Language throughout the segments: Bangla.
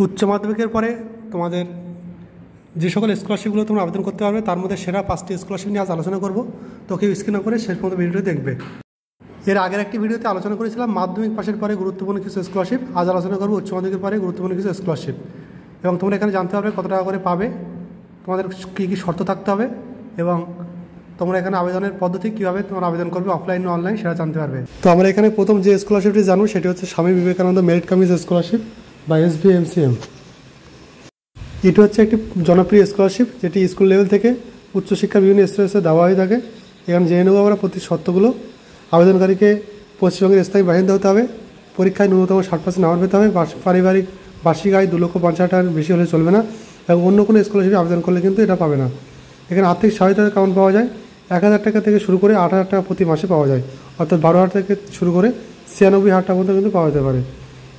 উচ্চ মাধ্যমিকের পরে তোমাদের যে সকল স্কলারশিপগুলো তোমরা আবেদন করতে পারবে তার মধ্যে সেরা 5টি স্কলারশিপ নিয়ে আজ আলোচনা করব। তো কেউ স্কিপ না করে শেষ পর্যন্ত ভিডিওটি দেখবে। এর আগের একটি ভিডিওতে আলোচনা করেছিলাম মাধ্যমিক পাশের পরে গুরুত্বপূর্ণ কিছু স্কলারশিপ। আজ আলোচনা করবো উচ্চ মাধ্যমিকের পরে গুরুত্বপূর্ণ কিছু স্কলারশিপ, এবং তোমরা এখানে জানতে পারবে কত টাকা করে পাবে, তোমাদের কী কী শর্ত থাকতে হবে, এবং তোমরা এখানে আবেদনের পদ্ধতি কীভাবে তোমরা আবেদন করবে, অফলাইন না অনলাইন, সেটা জানতে পারবে। তো আমরা এখানে প্রথম যে স্কলারশিপটি জানবো সেটি হচ্ছে স্বামী বিবেকানন্দ মেরিট কামিজ স্কলারশিপ বা SBMCM। এটি হচ্ছে একটি জনপ্রিয় স্কলারশিপ যেটি স্কুল লেভেল থেকে উচ্চশিক্ষার বিভিন্ন স্তরে দেওয়া হয়ে থাকে। এখানে জেনে নেব আমরা প্রতি শর্তগুলো। আবেদনকারীকে পশ্চিমবঙ্গের স্থায়ী বাসিন্দা হতে হবে, পরীক্ষায় ন্যূনতম 60% নাম্বার পেতে হবে, পারিবারিক বার্ষিক আয় 2,50,000 টাকার বেশি হলে চলবে না, এবং অন্য কোনো স্কলারশিপে আবেদন করলে কিন্তু এটা পাবে না। এখানে আর্থিক সহায়তার কেমন পাওয়া যায়, 1,000 টাকা থেকে শুরু করে 8,000 টাকা প্রতি মাসে পাওয়া যায়, অর্থাৎ 12,000 থেকে শুরু করে 96,000 টাকা পর্যন্ত কিন্তু পাওয়া যেতে পারে।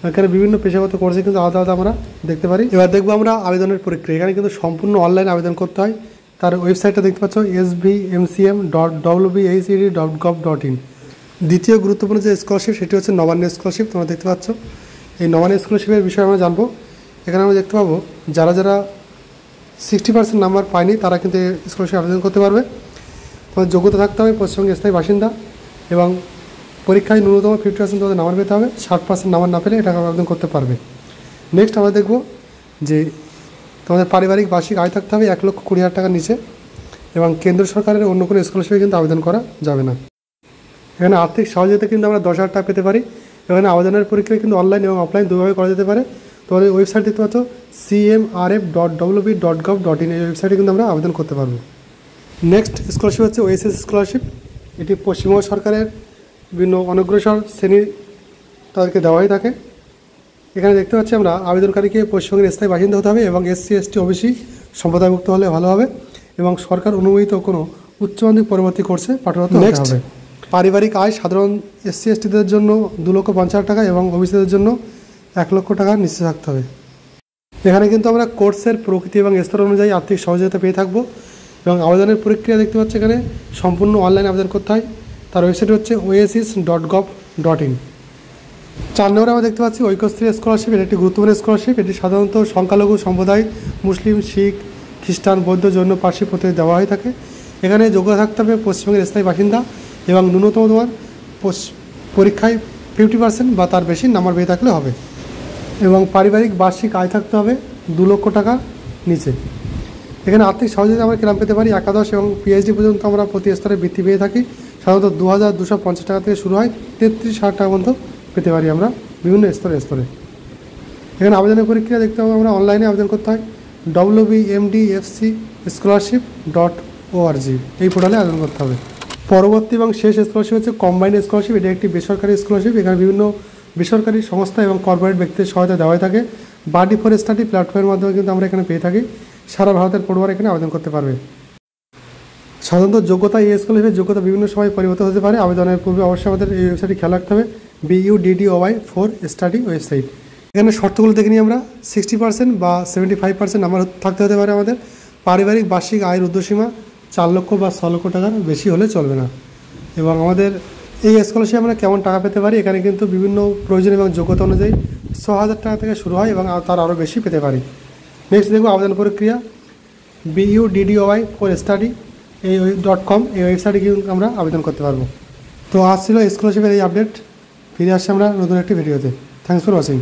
এখানে বিভিন্ন পেশাগত কোর্সে কিন্তু আলাদা আলাদা আমরা দেখতে পারি। এবার দেখবো আমরা আবেদনের প্রক্রিয়া। এখানে কিন্তু সম্পূর্ণ অনলাইন আবেদন করতে হয়। তার ওয়েবসাইটটা দেখতে পাচ্ছ sbmcm.wbacd.gov.in। দ্বিতীয় গুরুত্বপূর্ণ যে স্কলারশিপ সেটি হচ্ছে নবান্ন স্কলারশিপ। তোমরা দেখতে পাচ্ছ এই নবান্ন স্কলারশিপের বিষয়ে আমরা জানবো। এখানে আমরা দেখতে পাবো যারা 60% নাম্বার পায়নি তারা কিন্তু স্কলারশিপ আবেদন করতে পারবে। তোমার যোগ্যতা থাকতে হবে পশ্চিমবঙ্গের স্থায়ী বাসিন্দা, এবং পরীক্ষায় ন্যূনতম 50% তোমাদের নাম্বার পেতে হবে। 60% নাম্বার না পেলে এটা আবেদন করতে পারবে। নেক্সট আমরা দেখব যে তোমাদের পারিবারিক বার্ষিক আয় থাকতে হবে 1,20,000 টাকার নিচে, এবং কেন্দ্র সরকারের অন্য কোনো স্কলারশিপে কিন্তু আবেদন করা যাবে না। এখানে আর্থিক সহযোগিতা কিন্তু আমরা 10,000 টাকা পেতে পারি। এখানে আবেদনের প্রক্রিয়া কিন্তু অনলাইন এবং অফলাইন দুভাবে করা যেতে পারে। তোমাদের ওয়েবসাইট দেখতে পাচ্ছ cmrf.wb.gov.in। এই ওয়েবসাইটে কিন্তু আমরা আবেদন করতে পারবো। নেক্সট স্কলারশিপ হচ্ছে ওএসএস স্কলারশিপ। এটি পশ্চিমবঙ্গ সরকারের বিভিন্ন অনগ্রসর শ্রেণী তাদেরকে দেওয়া হয়ে থাকে। এখানে দেখতে পাচ্ছি আমরা আবেদনকারীকে পশ্চিমবঙ্গের স্থায়ী বাসিন্দা হতে হবে, এবং SC ST OBC সম্প্রদায়ভুক্ত হলে ভালো হবে, এবং সরকার অনুমোদিত কোনো উচ্চ মাধ্যমিক পরবর্তী কোর্সে পাঠরত হতে হবে। পারিবারিক আয় সাধারণ SC STদের জন্য 2,50,000 টাকা, এবং OBCদের জন্য 1,00,000 টাকা নিচে থাকতে হবে। এখানে কিন্তু আমরা কোর্সের প্রকৃতি এবং স্তর অনুযায়ী আর্থিক সহযোগিতা পেয়ে থাকবো। এবং আবেদনের প্রক্রিয়া দেখতে পাচ্ছি এখানে সম্পূর্ণ অনলাইন আবেদন করতে হয়। তার ওয়েবসাইট হচ্ছে oasis.gov.in। 4 নম্বরে আমরা দেখতে পাচ্ছি ঐক্যশ্রী স্কলারশিপ। এটি একটি গুরুত্বপূর্ণ স্কলারশিপ। এটি সাধারণত সংখ্যালঘু সম্প্রদায়, মুসলিম, শিখ, খ্রিস্টান, বৌদ্ধ, জৈন, পার্সি প্রতি দেওয়া হয়ে থাকে। এখানে যোগ্যতা থাকতে হবে পশ্চিমবঙ্গের স্থায়ী বাসিন্দা, এবং ন্যূনতম তোমার পরীক্ষায় 50% বা তার বেশি নাম্বার পেয়ে থাকলে হবে, এবং পারিবারিক বার্ষিক আয় থাকতে হবে 2,00,000 টাকা নিচে। এখানে আর্থিক সহযোগিতা আমরা কিরম পেতে পারি, একাদশ এবং PhD পর্যন্ত আমরা প্রতি স্তরে বৃত্তি পেয়ে থাকি। সাধারণত 2,250 টাকা থেকে শুরু হয়, 33,000 টাকা পর্যন্ত পেতে পারি আমরা বিভিন্ন স্তরে। এখানে আবেদনের প্রক্রিয়া দেখতে হবে আমরা অনলাইনে আবেদন করতে হয়। wbmdfcscholarship.org এই পোর্টালে আবেদন করতে হবে। পরবর্তী এবং শেষ স্কলারশিপ হচ্ছে কম্বাইন্ড স্কলারশিপ। এটি একটি বেসরকারি স্কলারশিপ। এখানে বিভিন্ন বেসরকারি সংস্থা এবং কর্পোরেট ব্যক্তিদের সহায়তা দেওয়া হয়ে থাকে। বাডি ফর স্টাডি প্ল্যাটফর্মের মাধ্যমে কিন্তু আমরা এখানে পেয়ে থাকি। সারা ভারতের পড়ুয়ারা এখানে আবেদন করতে পারবে। সাধারণত যোগ্যতা এই স্কলারশিপের যোগ্যতা বিভিন্ন সময় পরিবর্তন হতে পারে। আবেদনের পূর্বে অবশ্যই আমাদের এই ওয়েবসাইটে খেয়াল রাখতে হবে, BUDDOY for স্টাডি ওয়েবসাইট। এখানে শর্তগুলো দেখে নিই আমরা। 60% বা 75% নাম্বার থাকতে হতে পারে আমাদের। পারিবারিক বার্ষিক আয়ের ঊর্ধ্বসীমা 4 লক্ষ বা 6 লক্ষ টাকার বেশি হলে চলবে না। এবং আমাদের এই স্কলারশিপ আমরা কেমন টাকা পেতে পারি, এখানে কিন্তু বিভিন্ন প্রয়োজন এবং যোগ্যতা অনুযায়ী 6,000 টাকা থেকে শুরু হয়, এবং তার আরও বেশি পেতে পারি। নেক্সট দেখব আবেদন প্রক্রিয়া। BUDDOY for study .com এই ওয়েবসাইটে গিয়ে আমরা আবেদন করতে পারবো। তো আজ ছিল স্কলারশিপের এই আপডেট। ফিরে আসছি আমরা নতুন একটি ভিডিওতে। Thanks for watching.